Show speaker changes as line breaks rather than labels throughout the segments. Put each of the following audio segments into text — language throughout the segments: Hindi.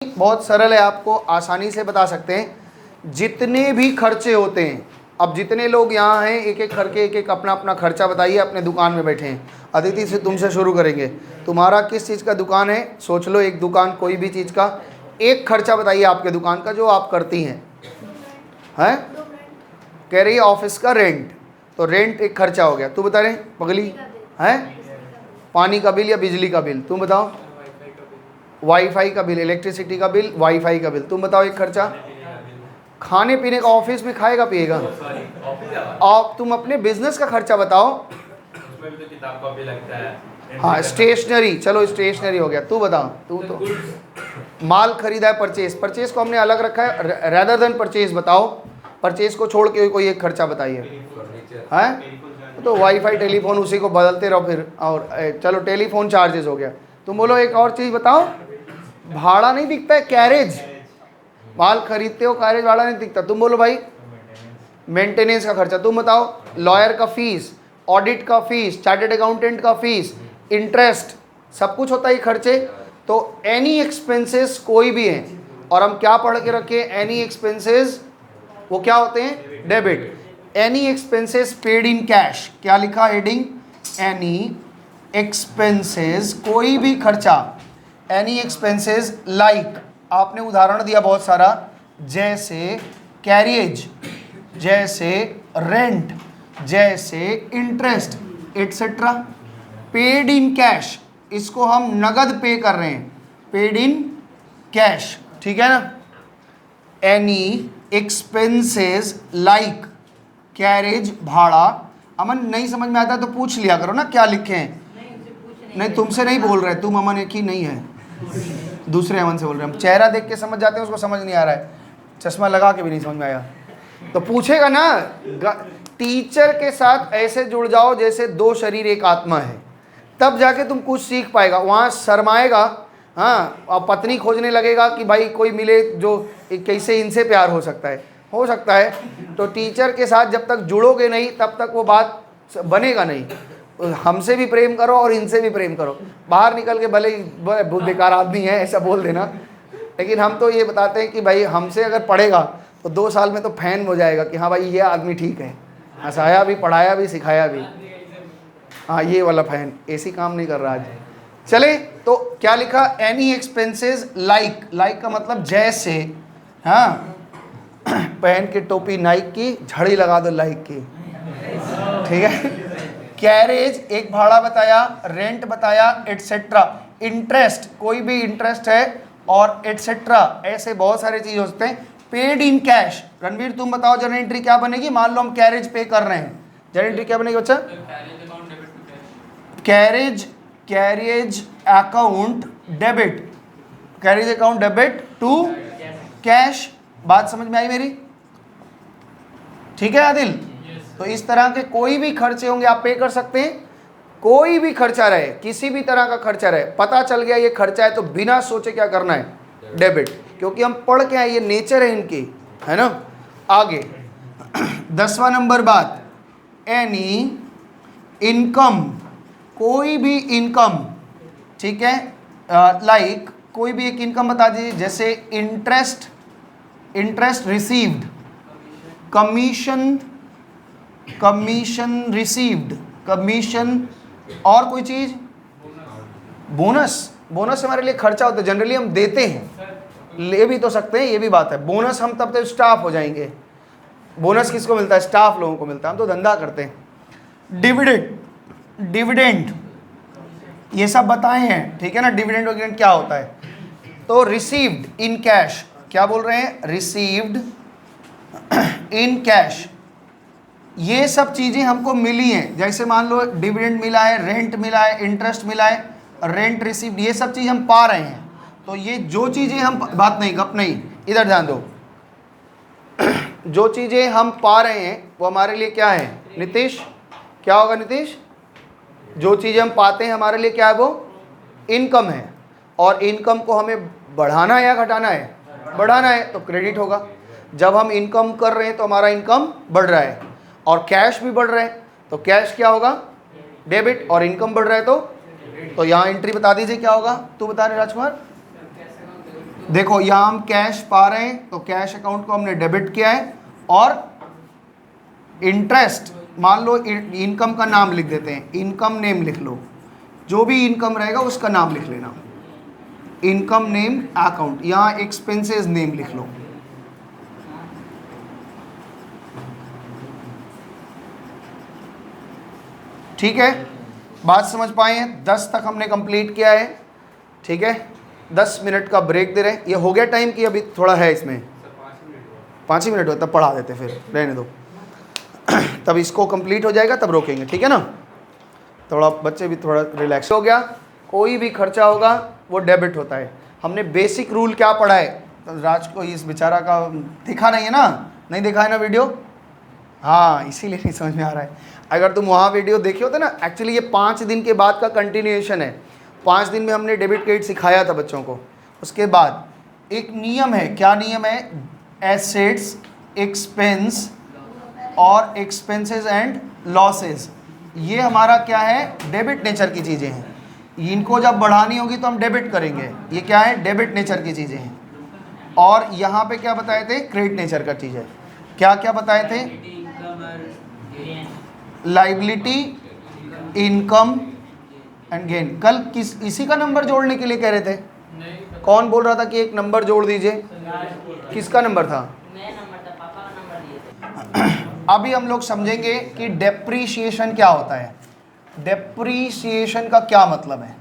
बहुत सरल है, आपको आसानी से बता सकते हैं। जितने भी खर्चे होते हैं, अब जितने लोग यहाँ हैं एक एक करके एक एक अपना अपना खर्चा बताइए, अपने दुकान में बैठे हैं। अदिति से तुमसे शुरू करेंगे। तुम्हारा किस चीज़ का दुकान है? सोच लो एक दुकान, कोई भी चीज़ का एक खर्चा बताइए आपके दुकान का जो आप करती हैं। हैं? कह रही है ऑफिस का रेंट, तो रेंट एक खर्चा हो गया। तू बता रहे पगली है? पानी का बिल या बिजली का बिल? तुम बताओ। वाईफाई का बिल, इलेक्ट्रिसिटी का बिल, वाईफाई का बिल। तुम बताओ एक खर्चा। खाने पीने का, ऑफिस में खाएगा पिएगा। और तुम अपने बिजनेस का खर्चा बताओ।
उसमें भी तो किताब का बिल लगता है।
हाँ, स्टेशनरी, चलो स्टेशनरी हो गया। तू बता, तू तो माल खरीदा है, परचेज, परचेज को हमने अलग रखा है, रेदर देन परचेज बताओ। परचेज को छोड़ के कोई एक खर्चा बताइए। हैं? तो वाईफाई, टेलीफोन, उसी को बदलते रहो फिर। और चलो टेलीफोन चार्जेस हो गया। तुम बोलो एक और चीज़ बताओ। भाड़ा नहीं दिखता है, कैरेज। माल खरीदते हो, कैरेज भाड़ा नहीं दिखता। तुम बोलो भाई। मेंटेनेंस का खर्चा। तुम बताओ। लॉयर का फीस, ऑडिट का फीस, चार्टर्ड अकाउंटेंट का फीस, इंटरेस्ट, सब कुछ होता है खर्चे। तो एनी एक्सपेंसेस कोई भी हैं, और हम क्या पढ़ के रखे? एनी एक्सपेंसेस वो क्या होते हैं? Debit. Any expenses paid in cash. क्या लिखा हेडिंग? एनी एक्सपेंसेस, कोई भी खर्चा। एनी एक्सपेंसेस लाइक, आपने उदाहरण दिया बहुत सारा, जैसे कैरियज, जैसे रेंट, जैसे interest, etcetera. Paid in cash, इसको हम नगद पे कर रहे हैं, पेड इन कैश, ठीक है ना। एनी एक्सपेंसेस लाइक कैरेज, भाड़ा। अमन नहीं समझ में आता तो पूछ लिया करो ना क्या लिखे हैं। नहीं, तुमसे नहीं बोल रहे, तुम अमन एक ही नहीं है, दूसरे अमन से बोल रहे हैं। हम चेहरा देख के समझ जाते हैं, उसको समझ नहीं आ रहा है, चश्मा लगा के भी नहीं समझ में आया तो पूछेगा ना। टीचर के साथ ऐसे जुड़ जाओ जैसे दो शरीर एक आत्मा है, तब जाके तुम कुछ सीख पाएगा। वहाँ शर्माएगा, हाँ, और पत्नी खोजने लगेगा कि भाई कोई मिले जो कैसे इनसे प्यार हो सकता है। तो टीचर के साथ जब तक जुड़ोगे नहीं तब तक वो बात बनेगा नहीं। हमसे भी प्रेम करो और इनसे भी प्रेम करो। बाहर निकल के भले बेकार आदमी है ऐसा बोल देना, लेकिन हम तो ये बताते हैं कि भाई हमसे अगर पढ़ेगा तो 2 साल में तो फैन हो जाएगा कि हाँ भाई ये आदमी ठीक है, हंसाया भी, पढ़ाया भी, सिखाया भी। हाँ, ये वाला फैन ऐसी काम नहीं कर रहा आज। चले, तो क्या लिखा? एनी एक्सपेंसेस लाइक, लाइक का मतलब जैसे। हाँ, पहन के टोपी नाइक की, झड़ी लगा दो लाइक की, ठीक है। कैरेज एक भाड़ा बताया, रेंट बताया, एटसेट्रा। इंटरेस्ट, कोई भी इंटरेस्ट है, और एटसेट्रा, ऐसे बहुत सारे चीज होते हैं। Paid in cash. रणवीर तुम बताओ जर्नल एंट्री क्या बनेगी? मान लो हम कैरेज पे कर रहे हैं, जर्नल एंट्री क्या बनेगी बच्चा? Carriage account debit, carriage account debit to cash. बात समझ में आई मेरी? ठीक है आदिल? तो इस तरह के कोई भी खर्चे होंगे आप पे कर सकते हैं। कोई भी खर्चा रहे, किसी भी तरह का खर्चा रहे, पता चल गया ये खर्चा है तो बिना सोचे क्या करना है? डेबिट। क्योंकि हम पढ़ के आए, ये नेचर है इनकी, है ना। आगे 10वां नंबर बात, एनी इनकम, कोई भी इनकम, ठीक है। लाइक कोई भी एक इनकम बता दीजिए, जैसे interest received, commission received, commission, और कोई चीज, बोनस हमारे लिए खर्चा होता है, जनरली हम देते हैं, ले भी तो सकते हैं, ये भी बात है। बोनस हम तब तक स्टाफ हो जाएंगे। बोनस किसको मिलता है? स्टाफ लोगों को मिलता है, हम तो धंधा करते हैं। डिविडेंड, ये सब बताए हैं, ठीक है ना। डिविडेंड वगैरह क्या होता है? तो रिसीव्ड इन कैश, क्या बोल रहे हैं? Received in cash. ये सब चीजें हमको मिली हैं, जैसे मान लो डिविडेंड मिला है, रेंट मिला है, इंटरेस्ट मिला है, रेंट रिसीव्ड, ये सब चीज हम पा रहे हैं। तो ये जो चीजें हम, बात नहीं, गप नहीं, इधर ध्यान दो। जो चीजें हम पा रहे हैं वो हमारे लिए क्या है नीतीश? क्या होगा नीतीश? जो चीजें हम पाते हैं हमारे लिए क्या है? वो इनकम है। और इनकम को हमें बढ़ाना है या घटाना है? बढ़ाना है, तो क्रेडिट होगा। जब हम इनकम कर रहे हैं तो हमारा इनकम बढ़ रहा है और कैश भी बढ़ रहा है, तो कैश क्या होगा? डेबिट। और इनकम बढ़ रहा है तो यहाँ एंट्री बता दीजिए क्या होगा? तू बता रहे राजकुमार? देखो यहाँ हम कैश पा रहे हैं तो कैश अकाउंट को हमने डेबिट किया है, और इंटरेस्ट मान लो इनकम का नाम लिख देते हैं, इनकम नेम लिख लो, जो भी इनकम रहेगा उसका नाम लिख लेना, इनकम नेम अकाउंट। यहाँ एक्सपेंसेस नेम लिख लो। ठीक है, बात समझ पाए हैं? 10 तक हमने कंप्लीट किया है। ठीक है, 10 मिनट का ब्रेक दे रहे हैं। ये हो गया टाइम कि अभी थोड़ा है इसमें? 5 ही मिनट हो, तब पढ़ा देते, फिर रहने दो तब इसको कंप्लीट हो जाएगा तब रोकेंगे। ठीक है ना, थोड़ा बच्चे भी थोड़ा रिलैक्स हो गया। कोई भी खर्चा होगा वो डेबिट होता है। हमने बेसिक रूल क्या पढ़ा है? तो राज को इस बेचारा का दिखा नहीं है ना, नहीं दिखा है ना वीडियो? हाँ, इसीलिए नहीं समझ में आ रहा है। अगर तुम वहाँ वीडियो देखे होते ना, एक्चुअली ये 5 दिन के बाद का कंटिन्यूएशन है। 5 दिन में हमने डेबिट क्रेडिट सिखाया था बच्चों को। उसके बाद एक नियम है, क्या नियम है? एसेट्स, एक्सपेंस और एक्सपेंसेस एंड लॉसेस, ये हमारा क्या है? डेबिट नेचर की चीज़ें हैं। इनको जब बढ़ानी होगी तो हम डेबिट करेंगे। ये क्या है? डेबिट नेचर की चीज़ें हैं। और यहाँ पे क्या बताए थे? क्रेडिट नेचर का चीज़ है। क्या क्या बताए थे? Liability, income and gain. कल किस इसी का नंबर जोड़ने के लिए कह रहे थे? कौन बोल रहा था कि एक नंबर जोड़ दीजिए? किसका नंबर था? अभी हम लोग समझेंगे कि डेप्रीशिएशन क्या होता है। डेप्रीशिएशन का क्या मतलब है?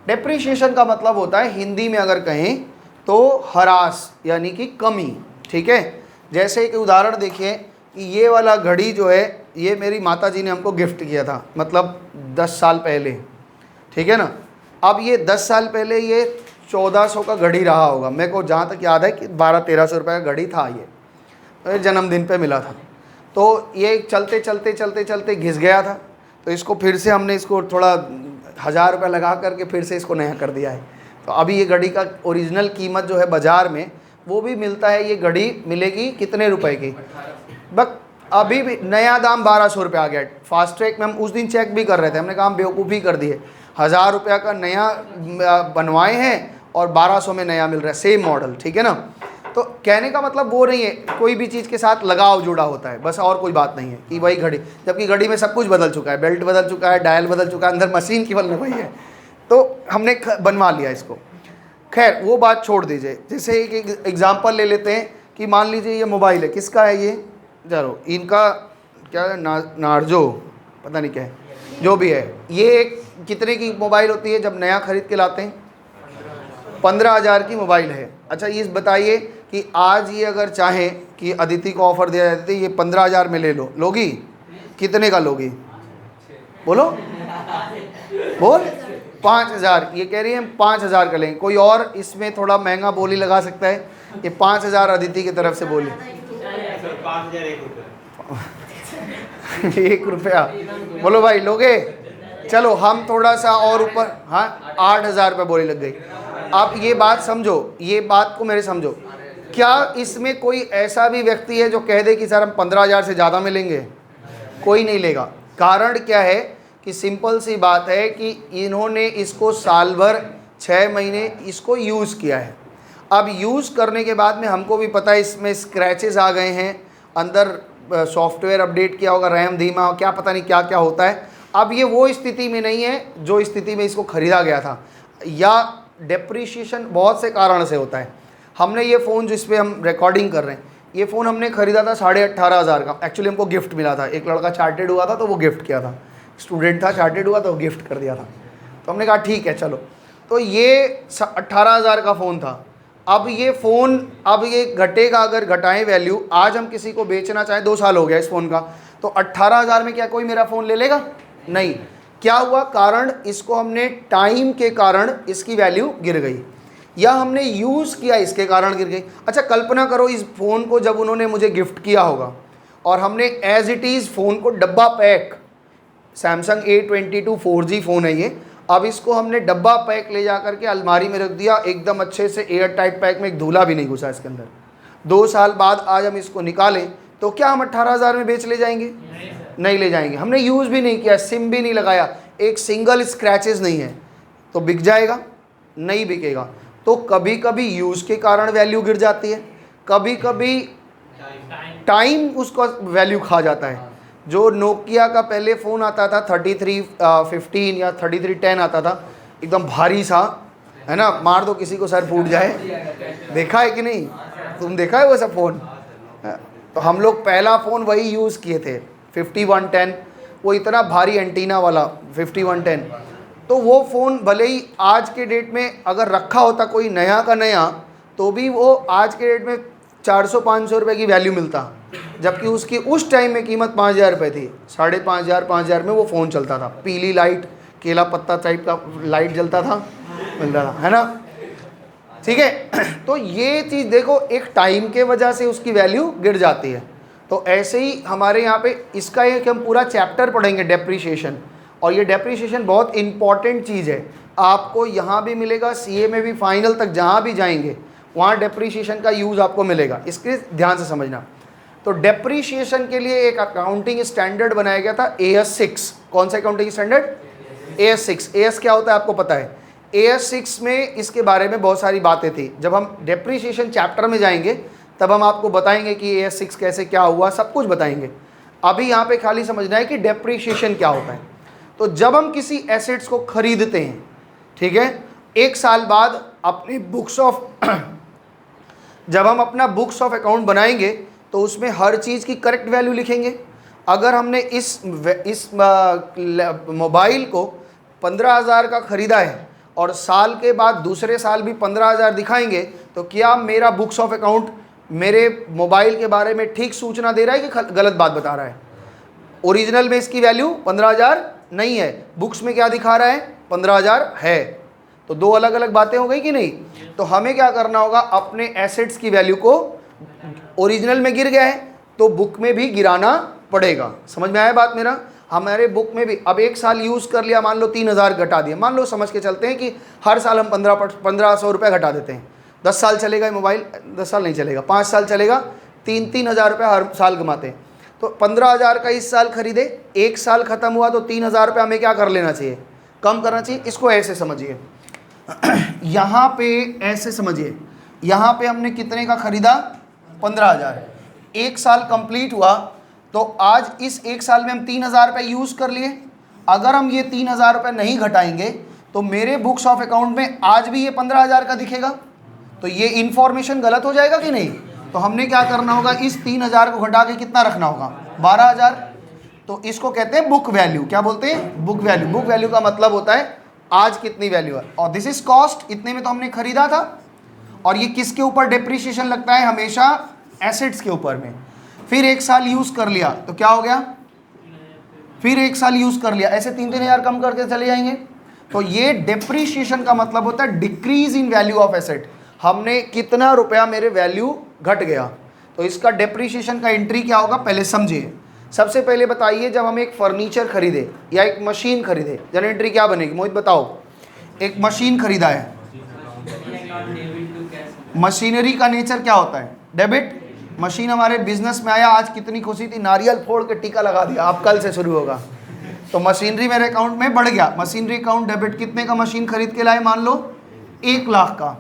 डेप्रीशिएशन का मतलब होता है, हिंदी में अगर कहें तो ह्रास, यानी कि कमी। ठीक है, जैसे एक उदाहरण देखिए कि ये वाला घड़ी जो है, ये मेरी माता जी ने हमको गिफ्ट किया था, मतलब 10 साल पहले। ठीक है ना, अब ये 10 साल पहले ये 1400 का घड़ी रहा होगा। मेरे को जहाँ तक याद है कि 1200-1300 रुपये का घड़ी था। ये जन्मदिन पे मिला था। तो ये चलते चलते चलते चलते घिस गया था, तो इसको फिर से हमने इसको थोड़ा 1000 रुपये लगा करके फिर से इसको नया कर दिया है। तो अभी ये घड़ी का ओरिजिनल कीमत जो है बाज़ार में वो भी मिलता है। ये घड़ी मिलेगी कितने रुपए की? बस अभी भी नया दाम 1200 रुपये आ गया। फास्ट ट्रैक में हम उस दिन चेक भी कर रहे थे, हमने कहा हम बेवकूफ़ी कर दिए। 1000 रुपये का नया बनवाए हैं और 1200 में नया मिल रहा है, सेम मॉडल। ठीक है ना, तो कहने का मतलब वो नहीं है, कोई भी चीज़ के साथ लगाव जुड़ा होता है, बस, और कोई बात नहीं है कि भाई घड़ी, जबकि घड़ी में सब कुछ बदल चुका है, बेल्ट बदल चुका है, डायल बदल चुका है, अंदर मशीन केवल वही है, तो हमने बनवा लिया इसको। खैर वो बात छोड़ दीजिए। जैसे एक एग्जांपल ले लेते हैं कि मान लीजिए ये मोबाइल है, किसका है ये? जरो इनका क्या है, नार्जो, पता नहीं क्या है, जो भी है। ये कितने की मोबाइल होती है जब नया खरीद के लाते हैं? 15,000 की मोबाइल है। अच्छा ये बताइए कि आज ये अगर चाहें कि अदिति को ऑफ़र दिया जाता है ये 15,000 में ले लो, लोगी? कितने का लोगी? बोलो बोल। 5,000। ये कह रही है हम 5,000 का लेंगे। कोई और इसमें थोड़ा महंगा बोली लगा सकता है? ये 5,000 अदिति की तरफ से बोली। 1 रुपया बोलो भाई, लोगे? चलो हम थोड़ा सा और ऊपर, हाँ 8,000 रुपये बोली लग गई। आप ये बात समझो, ये बात को मेरे समझो, क्या इसमें कोई ऐसा भी व्यक्ति है जो कह दे कि सर हम 15,000 से ज़्यादा में लेंगे? कोई नहीं लेगा। कारण क्या है कि सिंपल सी बात है कि इन्होंने इसको साल भर 6 महीने इसको यूज़ किया है। अब यूज़ करने के बाद में हमको भी पता है इसमें स्क्रैचेस आ गए हैं, अंदर सॉफ्टवेयर अपडेट किया होगा, रैम धीमा हो, क्या पता नहीं क्या क्या होता है। अब ये वो स्थिति में नहीं है जो स्थिति में इसको ख़रीदा गया था। या डेप्रीशिएशन बहुत से कारण से होता है। हमने ये फ़ोन जिस पे हम रिकॉर्डिंग कर रहे हैं, ये फ़ोन हमने ख़रीदा था 18,500 का। एक्चुअली हमको गिफ्ट मिला था, एक लड़का चार्टेड हुआ था तो वो गिफ्ट किया था, स्टूडेंट था, चार्टेड हुआ तो गिफ्ट कर दिया था। तो हमने कहा ठीक है चलो। तो ये 18,000 का फ़ोन था। अब ये फ़ोन, अब ये घटेगा, अगर घटाएं वैल्यू, आज हम किसी को बेचना चाहें, 2 साल हो गया इस फ़ोन का, तो 18,000 में क्या कोई मेरा फ़ोन ले लेगा? नहीं। क्या हुआ? कारण इसको हमने टाइम के कारण इसकी वैल्यू गिर गई, या हमने यूज़ किया इसके कारण गिर गई। अच्छा कल्पना करो इस फ़ोन को जब उन्होंने मुझे गिफ्ट किया होगा और हमने एज इट इज़ फ़ोन को डब्बा pack, Samsung A22 4G phone है ये, अब इसको हमने डब्बा पैक ले जा करके अलमारी में रख दिया, एकदम अच्छे से एयर टाइट पैक में, एक धूला भी नहीं घुसा इसके अंदर। 2 साल बाद आज हम इसको निकालें तो क्या हम 18,000 में बेच ले जाएंगे? नहीं ले जाएंगे। हमने यूज़ भी नहीं किया, सिम भी नहीं लगाया, एक सिंगल स्क्रैचेस नहीं है, तो बिक जाएगा? नहीं बिकेगा। तो कभी कभी यूज़ के कारण वैल्यू गिर जाती है, कभी कभी टाइम उसका वैल्यू खा जाता है। जो नोकिया का पहले फ़ोन आता था 3315 या 3310 आता था, एकदम भारी सा, है ना, मार दो किसी को सर फूट जाए, देखा है कि नहीं, तुम देखा है वो सब फ़ोन? तो हम लोग पहला फ़ोन वही यूज़ किए थे 5110, वो इतना भारी एंटीना वाला 5110। तो वो फ़ोन भले ही आज के डेट में अगर रखा होता कोई नया का नया, तो भी वो आज के डेट में 400-500 रुपये की वैल्यू मिलता, जबकि उसकी उस टाइम में कीमत 5,000 रुपये थी। 5,500 में वो फ़ोन चलता था, पीली लाइट, केला पत्ता टाइप का लाइट जलता था, मिलता था, है ना, ठीक है। तो ये चीज़ देखो, एक टाइम के वजह से उसकी वैल्यू गिर जाती है। तो ऐसे ही हमारे यहाँ पे इसका एक हम पूरा चैप्टर पढ़ेंगे डेप्रीशिएशन, और ये डेप्रीशिएशन बहुत इंपॉर्टेंट चीज़ है। आपको यहाँ भी मिलेगा, सीए में भी, फाइनल तक जहाँ भी जाएंगे वहाँ डेप्रीशिएशन का यूज़ आपको मिलेगा, इसके ध्यान से समझना। तो डेप्रीशिएशन के लिए एक अकाउंटिंग स्टैंडर्ड बनाया गया था, AS6। कौन सा अकाउंटिंग स्टैंडर्ड? AS6। AS क्या होता है आपको पता है? AS6 में इसके बारे में बहुत सारी बातें थी। जब हम डेप्रीशिएशन चैप्टर में जाएंगे तब हम आपको बताएंगे कि AS6 कैसे क्या हुआ, सब कुछ बताएंगे। अभी यहाँ पे खाली समझना है कि डेप्रीशिएशन क्या होता है। तो जब हम किसी एसेट्स को खरीदते हैं, ठीक है, एक साल बाद अपनी बुक्स ऑफ जब हम अपना बुक्स ऑफ अकाउंट बनाएंगे तो उसमें हर चीज़ की करेक्ट वैल्यू लिखेंगे। अगर हमने इस मोबाइल को 15,000 का ख़रीदा है और साल के बाद दूसरे साल भी 15,000 दिखाएंगे, तो क्या मेरा बुक्स ऑफ अकाउंट मेरे मोबाइल के बारे में ठीक सूचना दे रहा है कि गलत बात बता रहा है? ओरिजिनल में इसकी वैल्यू 15,000 नहीं है, बुक्स में क्या दिखा रहा है? 15,000 है। तो दो अलग अलग बातें हो गई कि नहीं? तो हमें क्या करना होगा, अपने एसेट्स की वैल्यू को, ओरिजिनल में गिर गया है तो बुक में भी गिराना पड़ेगा। समझ में आया बात मेरा? हमारे बुक में भी अब एक साल यूज़ कर लिया, मान लो 3,000 घटा दिया, मान लो समझ के चलते हैं कि हर साल हम 1500 रुपये घटा देते हैं। 10 साल चलेगा ये मोबाइल, 10 साल नहीं चलेगा, 5 साल चलेगा, 3-3 हज़ार रुपये हर साल कमाते हैं। तो 15,000 का इस साल खरीदे, एक साल ख़त्म हुआ तो 3,000 रुपये हमें क्या कर लेना चाहिए? कम करना चाहिए। इसको ऐसे समझिए, यहाँ पे ऐसे समझिए, यहाँ पे हमने कितने का ख़रीदा? 15,000। एक साल कंप्लीट हुआ तो आज इस एक साल में हम 3,000 रुपये यूज़ कर लिए। अगर हम ये 3,000 रुपये नहीं घटाएंगे तो मेरे बुक्स ऑफ अकाउंट में आज भी ये 15,000 का दिखेगा। तो ये इन्फॉर्मेशन गलत हो जाएगा कि नहीं? तो हमने क्या करना होगा, इस 3,000 को घटा के कितना रखना होगा? 12,000। तो इसको कहते हैं बुक वैल्यू। क्या बोलते हैं? Book value. बुक वैल्यू का मतलब होता है आज कितनी वैल्यू है, और दिस इज कॉस्ट, इतने में तो हमने खरीदा था। और ये किसके ऊपर डेप्रीशिएशन लगता है? हमेशा एसेट्स के ऊपर में। फिर एक साल यूज़ कर लिया तो क्या हो गया? फिर एक साल यूज़ कर लिया, ऐसे 3-3 हज़ार कम करके चले जाएंगे। तो ये डेप्रीशिएशन का मतलब होता है decrease in value of asset. हमने कितना रुपया मेरे वैल्यू घट गया, तो इसका डेप्रीशिएशन का एंट्री क्या होगा पहले समझिए। सबसे पहले बताइए, जब हम एक फर्नीचर खरीदे या एक मशीन खरीदे, जन एंट्री क्या बनेगी? मोहित बताओ। एक मशीन खरीदा है, मशीनरी का नेचर क्या होता है? डेबिट। मशीन हमारे बिजनेस में आया, आज कितनी खुशी थी, नारियल फोड़ के टीका लगा दिया, अब कल से शुरू होगा। तो मशीनरी मेरे अकाउंट में बढ़ गया, मशीनरी अकाउंट डेबिट। कितने का मशीन खरीद के लाए? मान लो 1 लाख का,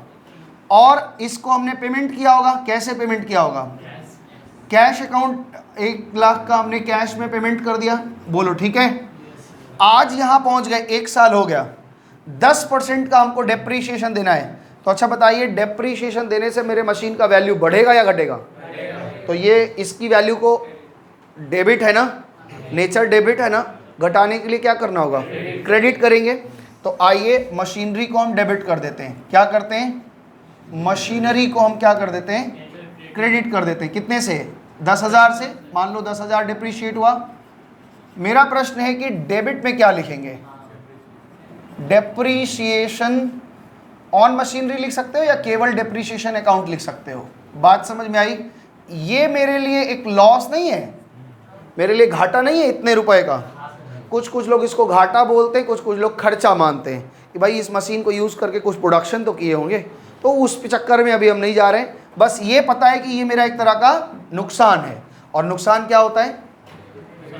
और इसको हमने पेमेंट किया होगा। कैसे पेमेंट किया होगा? कैश अकाउंट 1 लाख का हमने कैश में पेमेंट कर दिया। बोलो ठीक है। आज यहाँ पहुँच गए, 1 साल हो गया, 10% का हमको डेप्रीशिएशन देना है। तो अच्छा बताइए, डेप्रीशिएशन देने से मेरे मशीन का वैल्यू बढ़ेगा या घटेगा? तो ये इसकी वैल्यू को, डेबिट है ना, नेचर डेबिट है ना, घटाने के लिए क्या करना होगा? क्रेडिट करेंगे। तो आइए मशीनरी को हम डेबिट कर देते हैं। क्या करते हैं? मशीनरी को हम क्या कर देते हैं? क्रेडिट कर देते हैं। कितने से? 10,000 से। मान लो 10,000 डिप्रीशिएट हुआ। मेरा प्रश्न है कि डेबिट में क्या लिखेंगे? डेप्रीशिएशन ऑन मशीनरी लिख सकते हो या केवल डेप्रीशिएशन अकाउंट लिख सकते हो? बात समझ में आई? ये मेरे लिए एक लॉस नहीं है, मेरे लिए घाटा नहीं है इतने रुपए का। कुछ लोग इसको घाटा बोलते हैं, कुछ लोग खर्चा मानते हैं कि भाई इस मशीन को यूज़ करके कुछ प्रोडक्शन तो किए होंगे। तो उस चक्कर में अभी हम नहीं जा रहे हैं। बस ये पता है कि ये मेरा एक तरह का नुकसान है, और नुकसान क्या होता है?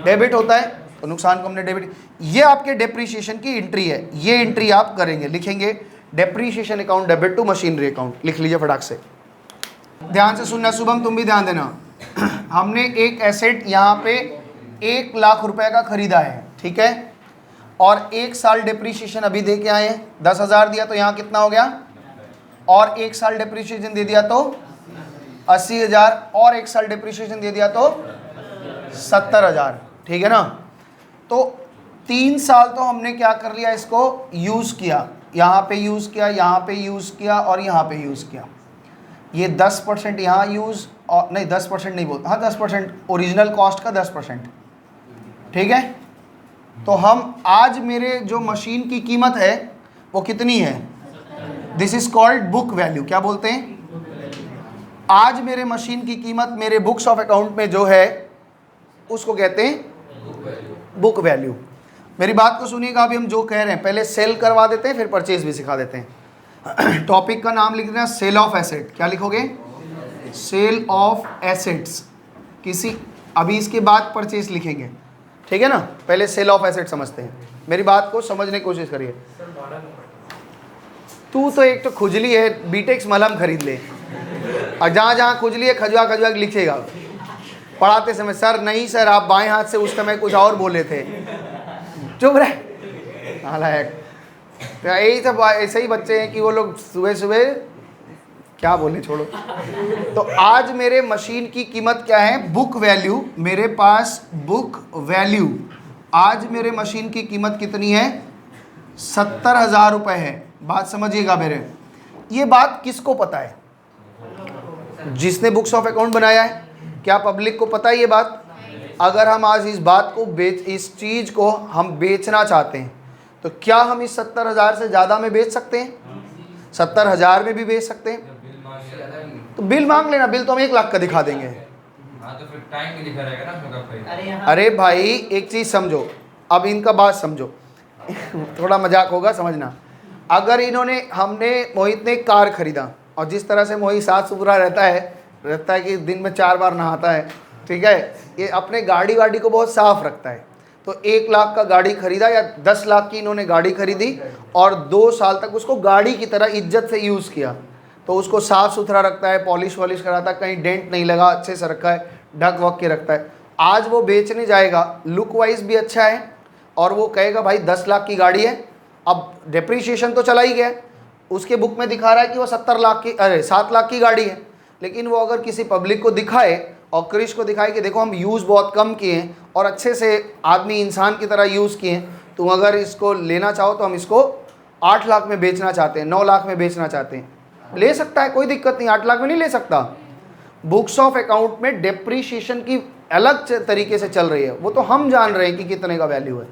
डेबिट होता है। तो नुकसान को हमने डेबिट, ये आपके डेप्रीशिएशन की एंट्री है। ये एंट्री आप करेंगे, लिखेंगे depreciation account debit to machinery account, लिख लीजिए फटाक से। ध्यान से सुनना शुभम, तुम भी ध्यान देना। हमने एक एसेट यहाँ पे 1 लाख रुपए का खरीदा है, ठीक है, और 1 साल डेप्रीशिएशन अभी दे के आए हैं, 10,000 दिया तो यहाँ कितना हो गया, और 1 साल डेप्रीशिएशन दे दिया तो 80,000, और 1 साल डेप्रीशिएशन दे दिया तो 70,000, ठीक है ना। तो 3 साल तो हमने क्या कर लिया, इसको यूज़ किया, यहाँ पे यूज़ किया, यहाँ पे यूज़ किया और यहाँ पे यूज़ किया। ये 10% यहाँ यूज़, और नहीं 10% नहीं बोलता, हाँ 10% ओरिजिनल कॉस्ट का 10%, ठीक है। तो हम आज मेरे जो मशीन की कीमत है वो कितनी है, this is called book value. क्या बोलते हैं, आज मेरे मशीन की कीमत मेरे बुक्स ऑफ अकाउंट में जो है उसको कहते हैं बुक वैल्यू। मेरी बात को सुनिएगा, अभी हम जो कह रहे हैं पहले सेल करवा देते हैं, फिर परचेज भी सिखा देते हैं। टॉपिक का नाम लिख देना सेल ऑफ एसेट। क्या लिखोगे, सेल ऑफ एसेट्स। किसी अभी इसके बाद परचेज लिखेंगे, ठीक है ना। पहले सेल ऑफ एसेट समझते हैं, मेरी बात को समझने की कोशिश करिए। तू तो एक तो खुजली है, बीटेक्स मलहम खरीद ले, और जहाँ जहाँ खुजली है खजुआ खजुआ लिखेगा पढ़ाते समय। सर नहीं सर, आप बाएं हाथ से उस समय कुछ और बोले थे, चुप रहे नालायक। तो यही सब ऐसे ही बच्चे हैं कि वो लोग सुबह सुबह क्या बोले, छोड़ो। तो आज मेरे मशीन की कीमत क्या है, बुक वैल्यू। मेरे पास बुक वैल्यू आज मेरे मशीन की कीमत कितनी है, 70,000 रुपये है। बात समझिएगा मेरे, ये बात किसको पता है, जिसने बुक्स ऑफ अकाउंट बनाया है। क्या पब्लिक को पता है ये बात? अगर हम आज इस बात को इस चीज़ को हम बेचना चाहते हैं तो क्या हम इस 70,000 से ज़्यादा में बेच सकते हैं? 70,000 में भी बेच सकते हैं। तो बिल मांग लेना, बिल तो हम 1 लाख का दिखा देंगे।
तो फिर टाइम भी दिखा रहेगा ना।
अरे भाई एक चीज़ समझो, अब इनका बात समझो, थोड़ा मजाक होगा समझना। अगर हमने मोहित ने एक कार खरीदा, और जिस तरह से मोहित साफ सुथरा रहता है कि दिन में 4 बार नहाता है, ठीक है, ये अपने गाड़ी को बहुत साफ रखता है। तो 1 लाख का गाड़ी खरीदा या 10 लाख की इन्होंने गाड़ी खरीदी और 2 साल तक उसको गाड़ी की तरह इज्जत से यूज़ किया। तो उसको साफ़ सुथरा रखता है, पॉलिश वॉलिश कराता है, कहीं डेंट नहीं लगा, अच्छे से रखा है, ढक वक के रखता है। आज वो बेचने जाएगा, लुक वाइज भी अच्छा है, और वो कहेगा भाई 10 लाख की गाड़ी है। अब डेप्रीशिएशन तो चला ही गया, उसके बुक में दिखा रहा है कि वो 7 लाख की गाड़ी है। लेकिन वो अगर किसी पब्लिक को दिखाए और क्रिश को दिखाए कि देखो हम यूज़ बहुत कम किए हैं और अच्छे से आदमी इंसान की तरह यूज़ किए हैं, तुम अगर इसको लेना चाहो तो हम इसको 8 लाख में बेचना चाहते हैं, 9 लाख में बेचना चाहते हैं, ले सकता है, कोई दिक्कत नहीं। 8 लाख में नहीं ले सकता। बुक्स ऑफ अकाउंट में डेप्रीशिएशन की अलग तरीके से चल रही है, वो तो हम जान रहे हैं कि कितने का वैल्यू है।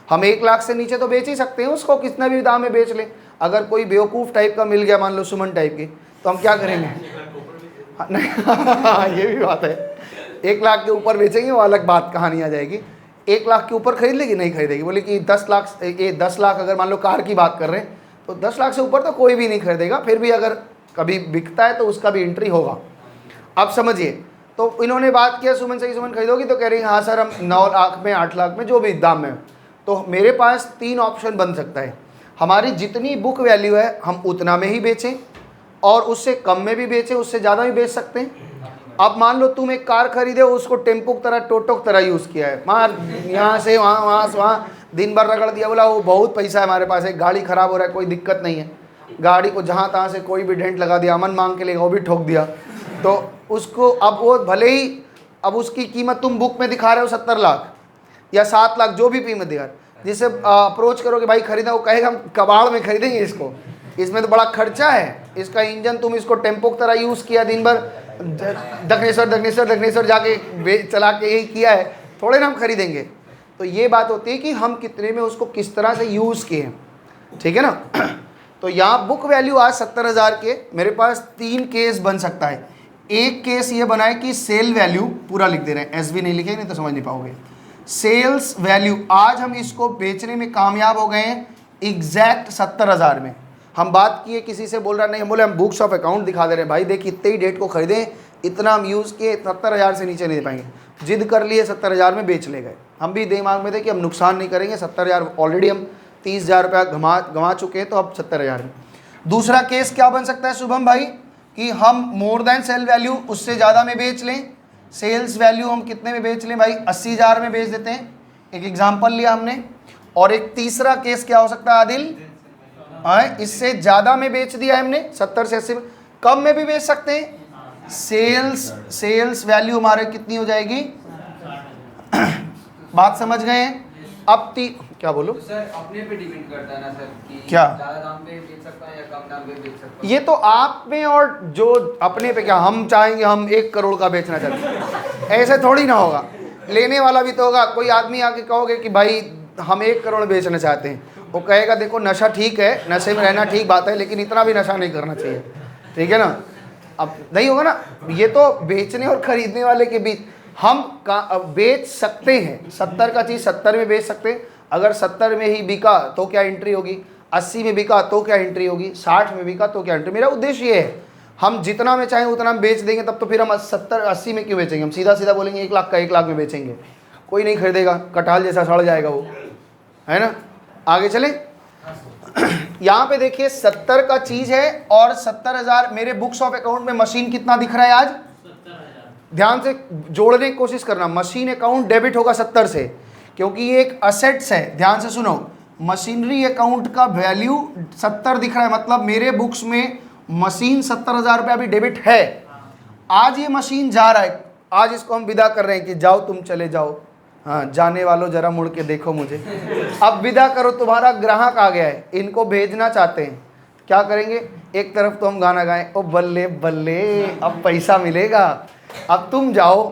हम 1 लाख से नीचे तो बेच ही सकते हैं उसको, कितना भी दाम में बेच लें। अगर कोई बेवकूफ़ टाइप का मिल गया, मान लो सुमन टाइप की, तो हम क्या करेंगे? नहीं, ये भी बात है। 1 लाख के ऊपर बेचेंगे वो अलग बात, कहानी आ जाएगी। 1 लाख के ऊपर खरीद लेगी, नहीं खरीदेगी। बोले कि 10 लाख अगर मान लो कार की बात कर रहे हैं तो 10 लाख से ऊपर तो कोई भी नहीं खरीदेगा। फिर भी अगर कभी बिकता है तो उसका भी एंट्री होगा। अब समझिए, तो इन्होंने बात किया सुमन से, सुमन खरीदोगी? तो कह रही हाँ सर, हम 9 लाख में, 8 लाख में, जो भी दाम में। तो मेरे पास 3 ऑप्शन बन सकता है। हमारी जितनी बुक वैल्यू है हम उतना में ही बेचें, और उससे कम में भी बेचें, उससे ज़्यादा भी बेच सकते हैं। अब मान लो तुम एक कार खरीदे, उसको टेम्पो की तरह, टोटो की तरह यूज़ किया है, मार यहाँ से वहाँ, वहाँ से वहाँ, दिन भर रगड़ दिया, बोला वो बहुत पैसा है हमारे पास, एक गाड़ी ख़राब हो रहा है, कोई दिक्कत नहीं है। गाड़ी को जहाँ तहाँ से कोई भी डेंट लगा दिया, अमन मांग के लिए वो भी ठोक दिया, तो उसको अब वो भले ही अब उसकी कीमत तुम बुक में दिखा रहे हो 70 लाख या 7 लाख, जो भी कीमत दिखा, जिससे अप्रोच करोगे भाई खरीदा, वो कहेगा हम कबाड़ में खरीदेंगे इसको, इसमें तो बड़ा खर्चा है, इसका इंजन तुम इसको टेम्पो की तरह यूज़ किया, दिन भर दक्षिणेश्वर जाके चला के यही किया है, थोड़े ना हम खरीदेंगे। तो ये बात होती है कि हम कितने में उसको किस तरह से यूज़ किए हैं, ठीक है ना। तो यहाँ बुक वैल्यू आज 70,000 के, मेरे पास 3 केस बन सकता है। एक केस ये बना है कि सेल वैल्यू, पूरा लिख दे रहे हैं, एसवी नहीं लिखे, नहीं तो समझ नहीं पाओगे। सेल्स वैल्यू, आज हम इसको बेचने में कामयाब हो गए हैं एग्जैक्ट 70,000 में। हम बात किए, किसी से बोल रहा नहीं, हम बोले हम बुक्स ऑफ अकाउंट दिखा दे रहे हैं, भाई देख इतने ही डेट को खरीदें, इतना हम यूज़ किए, 70,000 से नीचे नहीं दे पाएंगे। जिद कर लिए, 70,000 में बेच ले गए। हम भी दिमाग में थे कि हम नुकसान नहीं करेंगे, 70,000 ऑलरेडी हम 30,000 रुपया गंवा चुके हैं, तो अब 70,000 में। दूसरा केस क्या बन सकता है शुभम भाई कि हम मोर देन सेल वैल्यू उससे ज़्यादा में बेच लें, सेल्स वैल्यू हम कितने में बेच लें भाई 80,000 में बेच देते हैं, एक एग्जांपल लिया हमने। और एक तीसरा केस क्या हो सकता है आदिल, इससे ज़्यादा में बेच दिया हमने 70 से 80 में, कम में भी बेच सकते हैं, सेल्स वैल्यू हमारे कितनी हो जाएगी बात समझ गए हैं। अब क्या बोलो
तो सर अपने पे डिपेंड करता है ना सर कि
क्या
ज़्यादा दाम पे बेच सकता है या कम दाम पे बेच सकता है।
ये तो आप में और जो अपने पे, क्या हम चाहेंगे हम 1 करोड़ का बेचना चाहते हैं, ऐसे थोड़ी ना होगा, लेने वाला भी तो होगा। कोई आदमी आके कहोगे कि भाई हम 1 करोड़ बेचना चाहते हैं, वो कहेगा देखो नशा ठीक है, नशे में रहना ठीक बात है, लेकिन इतना भी नशा नहीं करना चाहिए, ठीक है ना। अब नहीं होगा ना, ये तो बेचने और खरीदने वाले के बीच हम बेच सकते हैं। 70 का चीज़ 70 में बेच सकते हैं, अगर 70 में ही बिका तो क्या एंट्री होगी, 80 में बिका तो क्या एंट्री होगी, 60 में बिका तो क्या एंट्री। मेरा उद्देश्य ये है हम जितना में चाहें उतना हम बेच देंगे, तब तो फिर हम 70-80 में क्यों बेचेंगे, हम सीधा सीधा बोलेंगे 1 लाख का 1 लाख में बेचेंगे, कोई नहीं खरीदेगा, कटहल जैसा सड़ जाएगा वो, है ना। आगे चले, यहाँ पे देखिए 70 का चीज़ है और 70,000 मेरे बुक्स ऑफ अकाउंट में मशीन कितना दिख रहा है आज, ध्यान से जोड़ने की कोशिश करना, मशीन अकाउंट डेबिट होगा 70 से, क्योंकि ये एक असेट्स है। ध्यान से सुनो, मशीनरी अकाउंट का वैल्यू 70 दिख रहा है, मतलब मेरे बुक्स में मशीन 70,000 रुपये अभी डेबिट है। आज ये मशीन जा रहा है, आज इसको हम विदा कर रहे हैं कि जाओ तुम चले जाओ, हाँ जाने वालों जरा मुड़ के देखो मुझे। अब विदा करो, तुम्हारा ग्राहक आ गया है, इनको भेजना चाहते हैं, क्या करेंगे, एक तरफ तो हम गाना गाएं, ओ बल्ले बल्ले अब पैसा मिलेगा, अब तुम जाओ,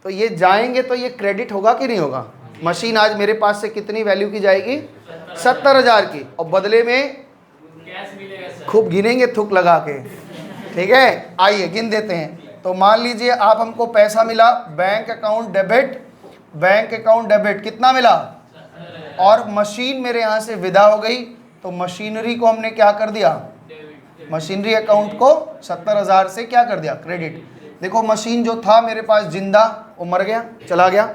तो ये जाएंगे तो ये क्रेडिट होगा कि नहीं होगा। मशीन आज मेरे पास से कितनी वैल्यू की जाएगी, 70,000 की, और बदले में खूब गिनेंगे थूक लगा के, ठीक है। आइए गिन देते हैं। तो मान लीजिए आप हमको पैसा मिला, बैंक अकाउंट डेबिट कितना मिला, और मशीन मेरे यहाँ से विदा हो गई, तो मशीनरी को हमने क्या कर दिया, मशीनरी अकाउंट को 70,000 से क्या कर दिया, क्रेडिट। देखो मशीन जो था मेरे पास जिंदा, वो मर गया, चला गया।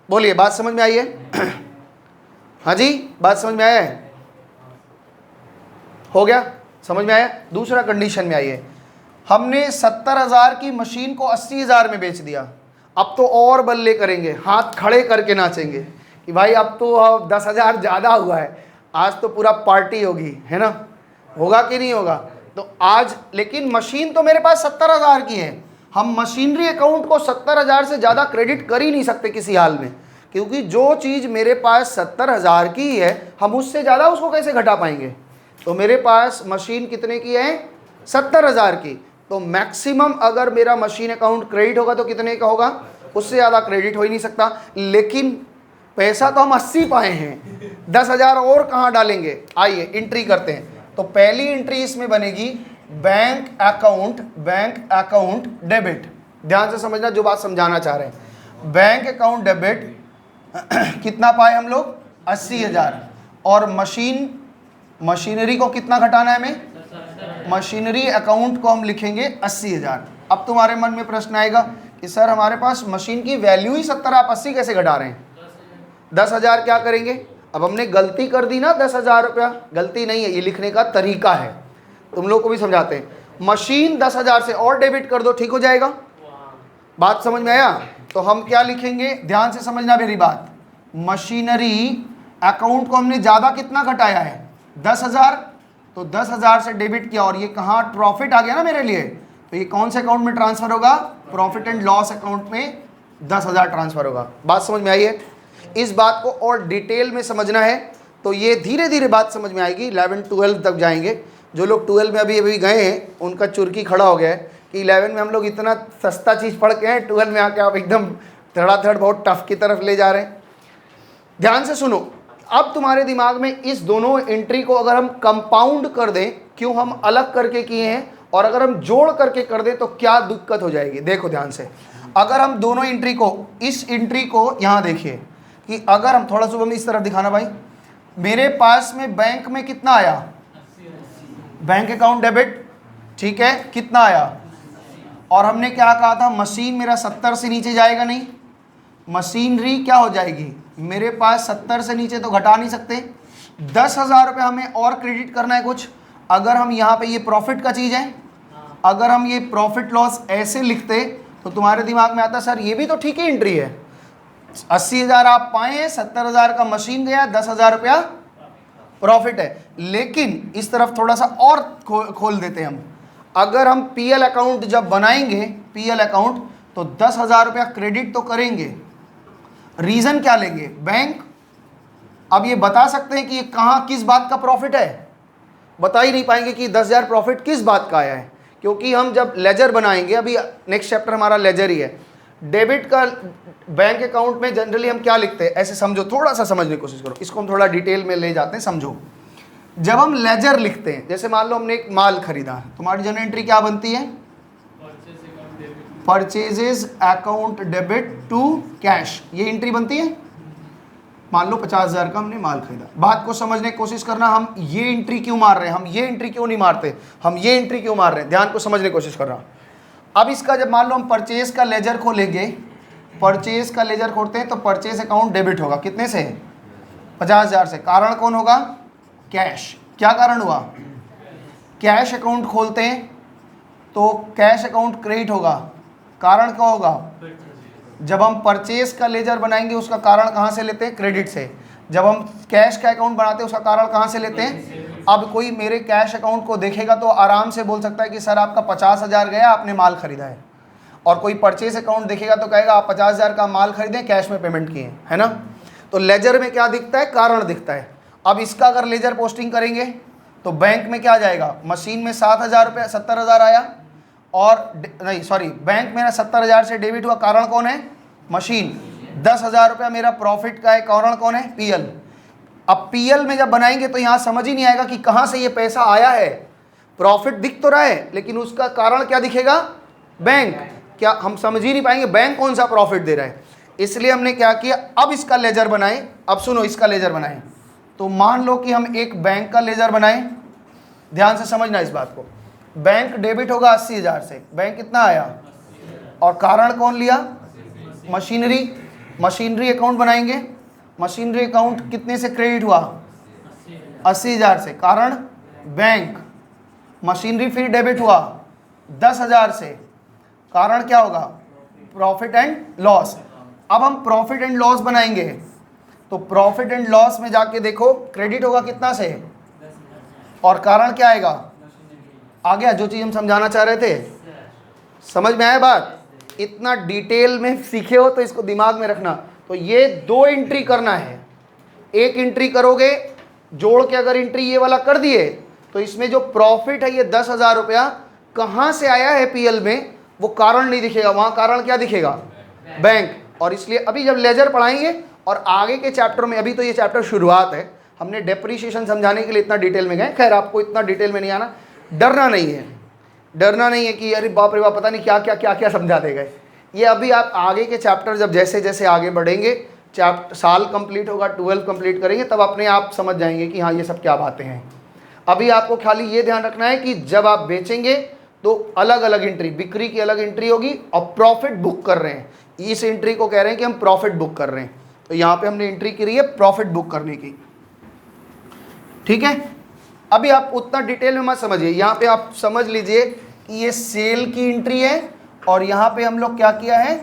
बोलिए बात समझ में आई है हाँ जी, बात समझ में आया है, हो गया, समझ में आया। दूसरा कंडीशन में आइए, हमने 70,000 की मशीन को 80,000 में बेच दिया, अब तो और बल्ले करेंगे, हाथ खड़े करके नाचेंगे कि भाई अब तो 10,000 ज़्यादा हुआ है, आज तो पूरा पार्टी होगी, है ना, होगा कि नहीं होगा। तो आज लेकिन मशीन तो मेरे पास 70,000 की है, हम मशीनरी अकाउंट को 70,000 से ज़्यादा क्रेडिट कर ही नहीं सकते किसी हाल में, क्योंकि जो चीज़ मेरे पास 70,000 की है हम उससे ज़्यादा उसको कैसे घटा पाएंगे। तो मेरे पास मशीन कितने की है, 70,000 की, तो मैक्सिमम अगर मेरा मशीन अकाउंट क्रेडिट होगा तो कितने का होगा, उससे ज़्यादा क्रेडिट हो ही नहीं सकता। लेकिन पैसा तो हम 80 पाए हैं, 10,000 और कहाँ डालेंगे। आइए एंट्री करते हैं। तो पहली एंट्री इसमें बनेगी बैंक अकाउंट डेबिट। ध्यान से समझना जो बात समझाना चाह रहे हैं। बैंक अकाउंट डेबिट कितना पाए हम लोग, 80,000, और मशीनरी को कितना घटाना है हमें, मशीनरी अकाउंट को हम लिखेंगे 80,000। अब तुम्हारे मन में प्रश्न आएगा कि सर हमारे पास मशीन की वैल्यू ही 70, आप 80 कैसे घटा रहे हैं। 10,000 क्या करेंगे, अब हमने गलती कर दी ना, 10,000 रुपया, गलती नहीं है, ये लिखने का तरीका है, तुम लोग को भी समझाते हैं। मशीन 10,000 से और डेबिट कर दो, ठीक हो जाएगा। बात समझ में आया। तो हम क्या लिखेंगे, ध्यान से समझना मेरी बात, मशीनरी अकाउंट को हमने ज़्यादा कितना घटाया है, 10,000, तो 10,000 से डेबिट किया, और ये कहाँ प्रॉफिट आ गया ना मेरे लिए, तो ये कौन से अकाउंट में ट्रांसफ़र होगा, प्रॉफिट एंड लॉस अकाउंट में 10,000 ट्रांसफ़र होगा। बात समझ में आई है। इस बात को और डिटेल में समझना है तो ये धीरे धीरे बात समझ में आएगी, 11-12 तक जाएंगे। जो लोग 12 में अभी गए हैं उनका चुरकी खड़ा हो गया है कि 11 में हम लोग इतना सस्ता चीज़ पढ़ के हैं, 12 में आके आप एकदम धड़ाधड़ बहुत टफ की तरफ ले जा रहे हैं। ध्यान से सुनो, अब तुम्हारे दिमाग में इस दोनों एंट्री को अगर हम कंपाउंड कर दें, क्यों हम अलग करके किए हैं, और अगर हम जोड़ करके कर दें तो क्या दिक्कत हो जाएगी। देखो ध्यान से, अगर हम दोनों एंट्री को, इस एंट्री को यहाँ देखिए कि अगर हम थोड़ा सा इस तरफ दिखाना भाई, मेरे पास में बैंक में कितना आया, बैंक अकाउंट डेबिट, ठीक है, कितना आया, और हमने क्या कहा था, मशीन मेरा 70 से नीचे जाएगा नहीं, मशीनरी क्या हो जाएगी, मेरे पास 70 से नीचे तो घटा नहीं सकते, 10,000 रुपये हमें और क्रेडिट करना है कुछ, अगर हम यहाँ पे ये प्रॉफिट का चीज़ है, अगर हम ये प्रॉफिट लॉस ऐसे लिखते तो तुम्हारे दिमाग में आता सर ये भी तो ठीक ही एंट्री है, 80,000 आप पाए हैं, 70,000 का मशीन गया, 10,000 रुपया प्रॉफिट है। लेकिन इस तरफ थोड़ा सा और खोल देते हैं हम। अगर हम पीएल अकाउंट जब बनाएंगे, पीएल अकाउंट, तो 10,000 रुपया क्रेडिट तो करेंगे। रीज़न क्या लेंगे? बैंक। अब ये बता सकते हैं कि ये कहाँ किस बात का प्रॉफिट है? बता ही नहीं पाएंगे कि 10,000 प्रॉफिट किस बात का आया है, क्योंकि हम जब लेजर बनाएंगे, अभी नेक्स्ट चैप्टर हमारा लेजर ही है। डेबिट का बैंक अकाउंट में जनरली हम क्या लिखते हैं, ऐसे समझो, थोड़ा सा समझने की कोशिश करो, इसको हम थोड़ा डिटेल में ले जाते हैं, समझो। जब हम लेजर लिखते हैं, जैसे मान लो हमने एक माल खरीदा, तुम्हारी जनरल एंट्री क्या बनती है? Purchases account debit to cash, ये एंट्री बनती है। मान लो 50,000 का हमने माल खरीदा। बात को समझने की कोशिश करना, हम ये एंट्री क्यों मार रहे हैं, हम ये एंट्री क्यों नहीं मारते, हम ये एंट्री क्यों मार रहे हैं, ध्यान को समझने की कोशिश करना। अब इसका जब मान लो हम परचेज का लेजर खोलेंगे, परचेज का लेजर खोलते हैं तो परचेज अकाउंट डेबिट होगा, कितने से? 50,000 से। कारण कौन होगा? कैश। क्या कारण हुआ? कैश अकाउंट खोलते हैं तो कैश अकाउंट क्रेडिट होगा। कारण क्या होगा? जब हम परचेज का लेजर बनाएंगे उसका कारण कहाँ से लेते हैं? क्रेडिट से। जब हम कैश का अकाउंट बनाते हैं उसका कारण कहाँ से लेते हैं? अब कोई मेरे कैश अकाउंट को देखेगा तो आराम से बोल सकता है कि सर आपका 50,000 गया, आपने माल खरीदा है। और कोई परचेज अकाउंट देखेगा तो कहेगा आप 50,000 का माल खरीदें, कैश में पेमेंट किए, है ना। तो लेजर में क्या दिखता है? कारण दिखता है। अब इसका अगर लेजर पोस्टिंग करेंगे तो बैंक में क्या जाएगा? मशीन में 7,000 रुपये, 70,000 आया, और नहीं सॉरी, बैंक मेरा 70,000 से डेबिट हुआ। कारण कौन है? मशीन। 10,000 रुपया मेरा प्रॉफिट का है। कारण कौन है? पीएल। अब पीएल में जब बनाएंगे तो यहाँ समझ ही नहीं आएगा कि कहाँ से ये पैसा आया है। प्रॉफिट दिख तो रहा है लेकिन उसका कारण क्या दिखेगा? बैंक। क्या हम समझ ही नहीं पाएंगे बैंक कौन सा प्रॉफिट दे रहा है। इसलिए हमने क्या किया, अब इसका लेजर बनाए। अब सुनो, इसका लेजर बनाए तो मान लो कि हम एक बैंक का लेजर बनाए, ध्यान से समझना इस बात को। बैंक डेबिट होगा 80,000 से, बैंक कितना आया, और कारण कौन लिया? मशीनरी। मशीनरी अकाउंट बनाएंगे, मशीनरी अकाउंट कितने से क्रेडिट हुआ? 80,000 से। कारण बैंक। मशीनरी फिर डेबिट हुआ 10,000 से। कारण क्या होगा? Profit and loss. अब हम प्रॉफिट एंड लॉस बनाएंगे तो प्रॉफिट एंड लॉस में जाके देखो क्रेडिट होगा कितना से, और कारण क्या आएगा? आ गया जो चीज़ हम समझाना चाह रहे थे। समझ में आया बात? इतना डिटेल में सीखे हो तो इसको दिमाग में रखना। तो ये 2 एंट्री करना है। एक एंट्री करोगे जोड़ के, अगर एंट्री ये वाला कर दिए तो इसमें जो प्रॉफिट है ये 10,000 रुपया कहाँ से आया है पीएल में, वो कारण नहीं दिखेगा। वहाँ कारण क्या दिखेगा? बैंक। और इसलिए अभी जब लेजर पढ़ाएंगे और आगे के चैप्टर में, अभी तो ये चैप्टर शुरुआत है, हमने डेप्रीशिएशन समझाने के लिए इतना डिटेल में गए। खैर आपको इतना डिटेल में नहीं आना, डरना नहीं है, डरना नहीं है कि अरे बाप रे बाप पता नहीं क्या क्या क्या क्या समझा दे गए। ये अभी आप आगे के चैप्टर जब जैसे जैसे आगे बढ़ेंगे, साल कंप्लीट होगा, 12 कंप्लीट करेंगे, तब अपने आप समझ जाएंगे कि हाँ ये सब क्या बातें हैं। अभी आपको खाली ये ध्यान रखना है कि जब आप बेचेंगे तो अलग अलग एंट्री, बिक्री की अलग एंट्री होगी और प्रॉफिट बुक कर रहे हैं, इस एंट्री को कह रहे हैं कि हम प्रॉफिट बुक कर रहे हैं। तो यहाँ पे हमने एंट्री करी है प्रॉफिट बुक करने की, ठीक है। अभी आप उतना डिटेल में मत समझिए, यहाँ पे आप समझ लीजिए कि ये सेल की एंट्री है और यहाँ पे हम लोग क्या किया है?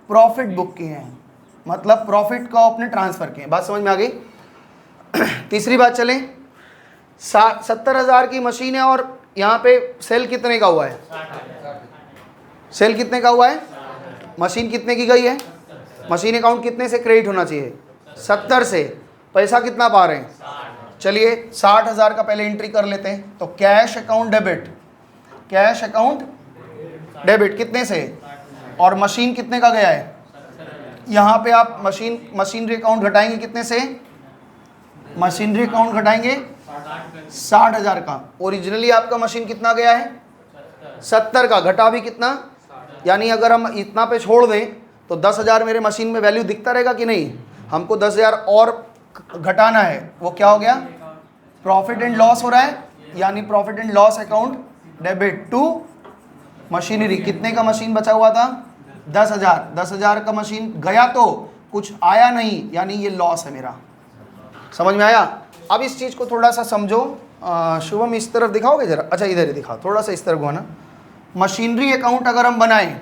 प्रॉफिट बुक किए हैं, मतलब प्रॉफिट को अपने ट्रांसफर किए। बात समझ में आ गई? तीसरी बात चलें, 70,000 की मशीन है और यहाँ पे सेल कितने का हुआ है? सेल कितने का हुआ है? मशीन कितने की गई है? मशीन अकाउंट कितने से क्रेडिट होना चाहिए? 70 से। पैसा कितना पा रहे हैं? चलिए 60,000 का पहले एंट्री कर लेते हैं। तो cash account debit, cash account debit कितने से, और मशीन कितने का गया है? यहाँ पे आप मशीनरी अकाउंट घटाएंगे कितने से? मशीनरी अकाउंट घटाएंगे 60,000 का। ओरिजिनली आपका मशीन कितना गया है? 70 का। घटा भी कितना? यानी अगर हम इतना पे छोड़ दें तो 10,000 मेरे मशीन में वैल्यू दिखता रहेगा कि नहीं? हमको 10,000 और घटाना है। वो क्या हो गया? प्रॉफिट एंड लॉस हो रहा है, यानी profit and loss account debit to machinery. कितने का मशीन बचा हुआ था? 10,000। 10,000 का मशीन गया तो कुछ आया नहीं, यानी ये लॉस है मेरा। समझ में आया? अब इस चीज़ को थोड़ा सा समझो, शुभम इस तरफ दिखाओगे जरा, अच्छा इधर ही दिखाओ, थोड़ा सा इस तरफ घुमाना। मशीनरी अकाउंट अगर हम बनाएं,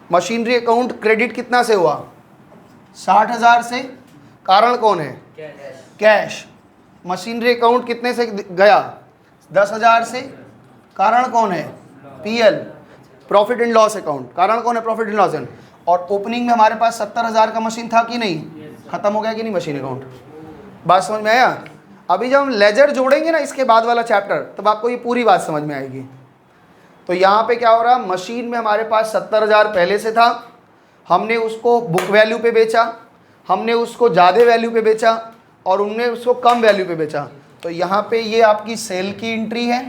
मशीनरी अकाउंट क्रेडिट कितना से हुआ? 60,000 से। कारण कौन है? कैश। मशीनरी अकाउंट कितने से गया? 10,000 से। कारण कौन है? PL, profit and loss account. कारण कौन है? Profit and loss account. और ओपनिंग में हमारे पास 70,000 का मशीन था कि नहीं? खत्म हो गया कि नहीं मशीन अकाउंट? बात समझ में आया? अभी जब हम लेजर जोड़ेंगे ना इसके बाद वाला चैप्टर, तब आपको ये पूरी बात समझ में आएगी। तो यहाँ पे क्या हो रहा? मशीन में हमारे पास 70,000 पहले से था, हमने उसको बुक वैल्यू पे बेचा, हमने उसको ज़्यादा वैल्यू पे बेचा और उनने उसको कम वैल्यू पे बेचा। तो यहाँ पे ये आपकी सेल की एंट्री है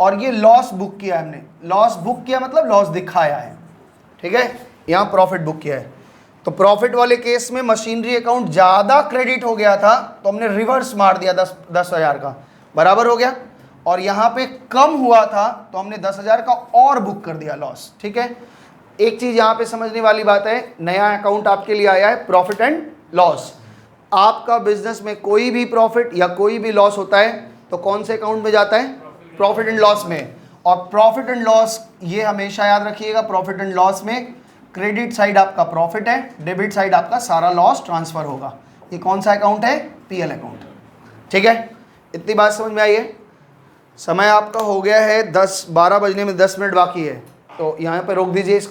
और ये लॉस बुक किया हमने। लॉस बुक किया मतलब लॉस दिखाया है, ठीक है। यहाँ प्रॉफिट बुक किया है। तो प्रॉफिट वाले केस में मशीनरी अकाउंट ज़्यादा क्रेडिट हो गया था तो हमने रिवर्स मार दिया 10,000 का, बराबर हो गया। और यहाँ पे कम हुआ था तो हमने 10,000 का और बुक कर दिया लॉस, ठीक है। एक चीज़ यहाँ पे समझने वाली बात है, नया अकाउंट आपके लिए आया है प्रॉफिट एंड लॉस। आपका बिजनेस में कोई भी प्रॉफिट या कोई भी लॉस होता है तो कौन से अकाउंट में जाता है? प्रॉफिट एंड लॉस में। और प्रॉफिट एंड लॉस ये हमेशा याद रखिएगा, प्रॉफिट एंड लॉस में क्रेडिट साइड आपका प्रॉफिट है, डेबिट साइड आपका सारा लॉस ट्रांसफर होगा। ये कौन सा अकाउंट है? पीएल अकाउंट, ठीक है। इतनी बात समझ में आई है? समय आपका हो गया है 12 बजने में 10 मिनट बाकी है, तो यहाँ पे रोक दीजिए इसको।